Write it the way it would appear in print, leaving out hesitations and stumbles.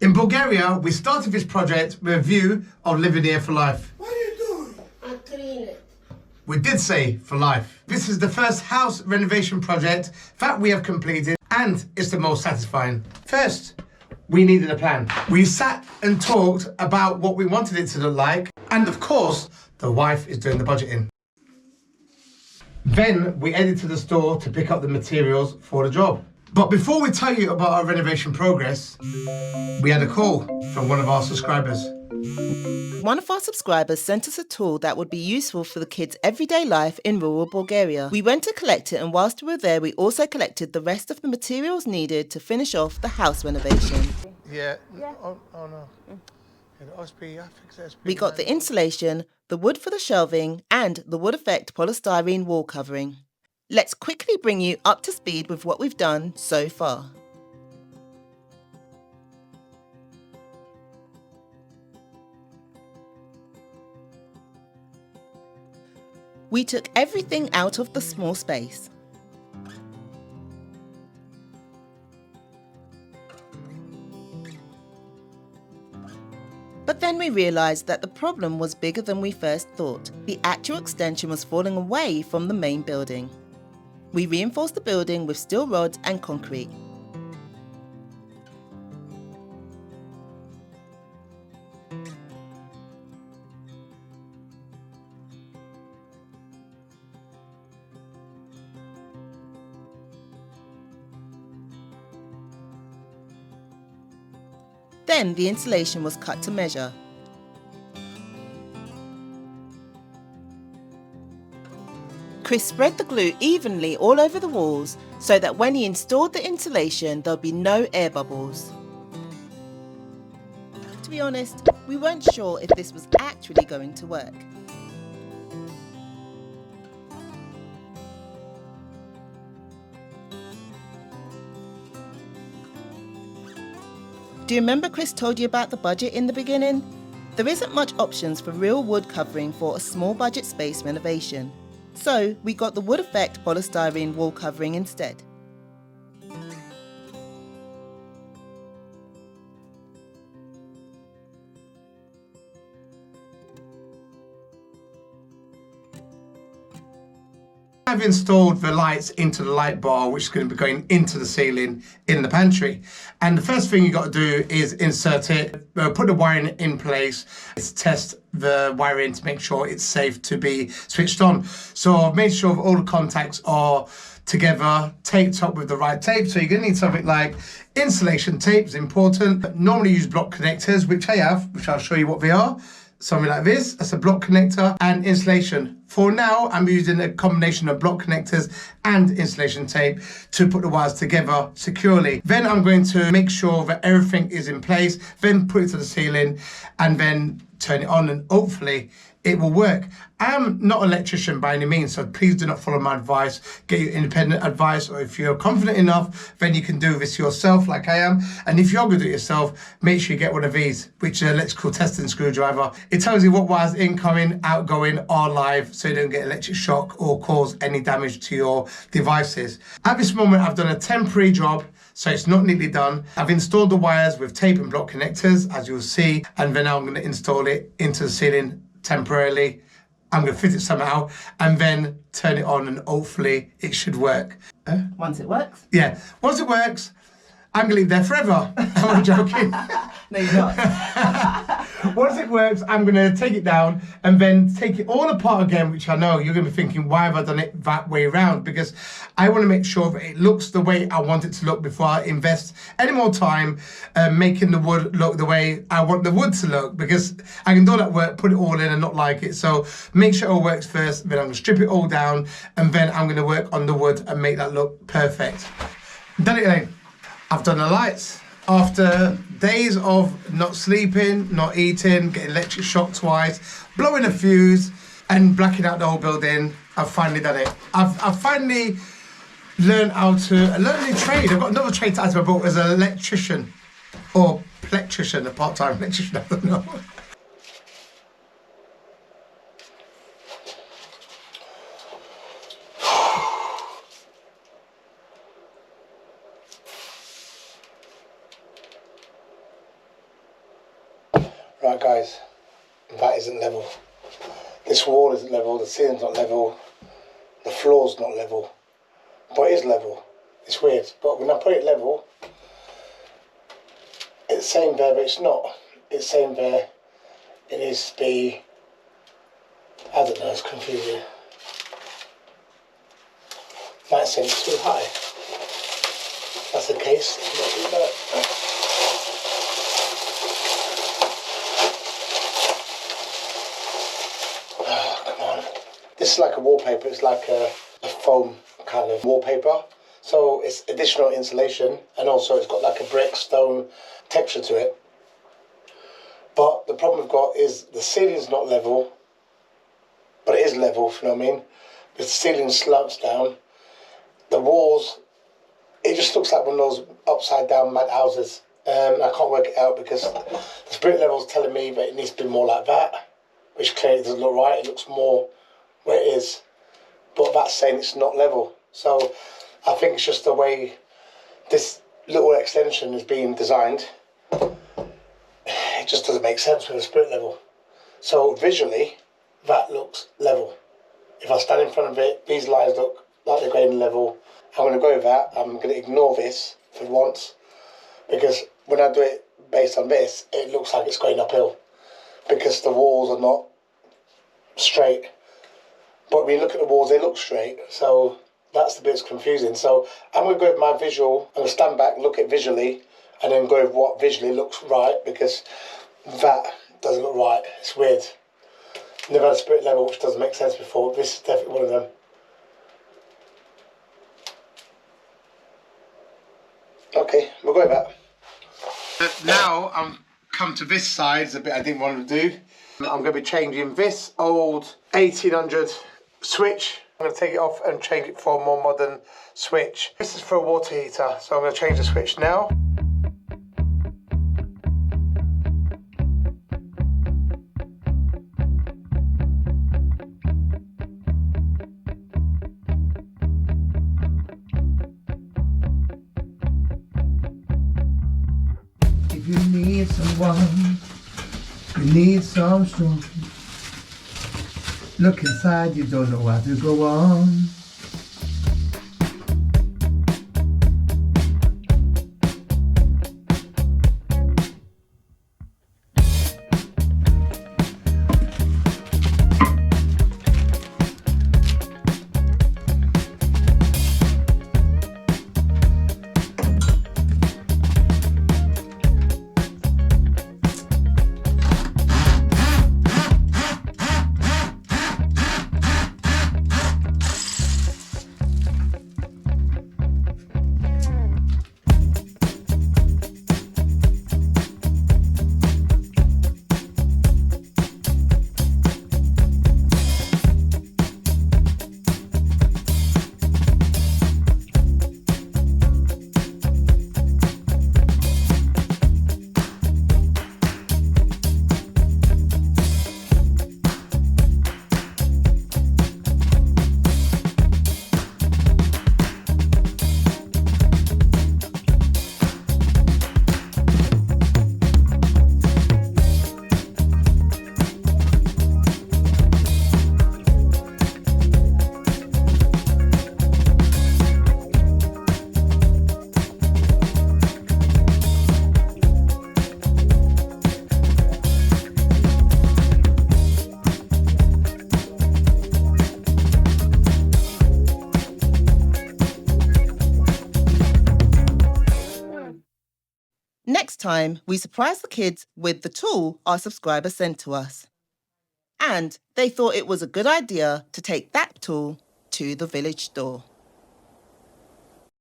In Bulgaria, we started this project with a view of living here for life. What are you doing? I'm cleaning it. We did say for life. This is the first house renovation project that we have completed, and it's the most satisfying. First, we needed a plan. We sat and talked about what we wanted it to look like, and of course, the wife is doing the budgeting. Then we headed to the store to pick up the materials for the job. But before we tell you about our renovation progress, we had a call from one of our subscribers. One of our subscribers sent us a tool that would be useful for the kids' everyday life in rural Bulgaria. We went to collect it, and whilst we were there, we also collected the rest of the materials needed to finish off the house renovation. Yeah. Oh no. We got the insulation, the wood for the shelving, and the wood effect polystyrene wall covering. Let's quickly bring you up to speed with what we've done so far. We took everything out of the small space. But then we realised that the problem was bigger than we first thought. The actual extension was falling away from the main building. We reinforced the building with steel rods and concrete. Then the insulation was cut to measure. Chris spread the glue evenly all over the walls so that when he installed the insulation, there'll be no air bubbles. To be honest, we weren't sure if this was actually going to work. Do you remember Chris told you about the budget in the beginning? There isn't much options for real wood covering for a small budget space renovation. So we got the wood effect polystyrene wall covering instead. I've installed the lights into the light bar, which is going to be going into the ceiling in the pantry. And the first thing you got to do is insert it, put the wiring in place, test the wiring to make sure it's safe to be switched on. So I've made sure all the contacts are together, taped up with the right tape. So you're going to need something like insulation tape is important. Normally use block connectors, which I have, which I'll show you what they are. Something like this, that's a block connector, and insulation. For now, I'm using a combination of block connectors and insulation tape to put the wires together securely. Then I'm going to make sure that everything is in place, then put it to the ceiling, and then turn it on, and hopefully it will work. I am not an electrician by any means, so please do not follow my advice. Get your independent advice, or if you're confident enough, then you can do this yourself like I am. And if you're going to do it yourself, make sure you get one of these, which is an electrical testing screwdriver. It tells you what wires incoming, outgoing are live, so you don't get electric shock or cause any damage to your devices. At this moment, I've done a temporary job, so it's not neatly done. I've installed the wires with tape and block connectors, as you'll see, and then I'm going to install it into the ceiling temporarily. I'm going to fit it somehow and then turn it on, and hopefully it should work. Once it works? Yeah, once it works, I'm going to leave there forever. I'm joking. No, you're not. Once it works, I'm going to take it down and then take it all apart again, which I know you're going to be thinking, why have I done it that way around? Because I want to make sure that it looks the way I want it to look before I invest any more time making the wood look the way I want the wood to look, because I can do all that work, put it all in and not like it. So make sure it all works first, then I'm going to strip it all down, and then I'm going to work on the wood and make that look perfect. Done it again. I've done the lights. After days of not sleeping, not eating, getting electric shock twice, blowing a fuse and blacking out the whole building, I've finally done it. I've finally learned how to learn a new trade. I've got another trade to add to my book as an electrician, or electrician, a part-time electrician, I don't know. Right guys, that isn't level. This wall isn't level, the ceiling's not level, the floor's not level, but it is level. It's weird, but when I put it level, it's saying there, but it's not. It's saying there, it needs to be, I don't know, it's confusing. That's saying it's too high. That's the case, let's not do that. Oh, come on. This is like a wallpaper, it's like a foam kind of wallpaper. So it's additional insulation, and also it's got like a brick stone texture to it. But the problem we've got is the ceiling's not level, but it is level, if you know what I mean. The ceiling slopes down. The walls, it just looks like one of those upside down mad houses. I can't work it out because the spirit level's telling me that it needs to be more like that, which clearly doesn't look right. It looks more where it is, but that's saying it's not level. So I think it's just the way this little extension is being designed. It just doesn't make sense with the spirit level. So visually, that looks level. If I stand in front of it, these lines look like they're going level. I'm going to go with that. I'm going to ignore this for once, because when I do it based on this, it looks like it's going uphill because the walls are not straight. But when you look at the walls, they look straight. So that's the bit that's confusing. So I'm going to go with my visual. I'm going to stand back, look at visually, and then go with what visually looks right, because that doesn't look right. It's weird. Never had a spirit level, which doesn't make sense before. This is definitely one of them. Okay, we'll go with that. Now I'm come to this side, it's a bit I didn't want to do. I'm going to be changing this old 1800 switch. I'm going to take it off and change it for a more modern switch. This is for a water heater, so I'm going to change the switch now. If you need someone, you need some strong. Look inside, you don't know how to go on. Next time, we surprised the kids with the tool our subscribers sent to us. And they thought it was a good idea to take that tool to the village store.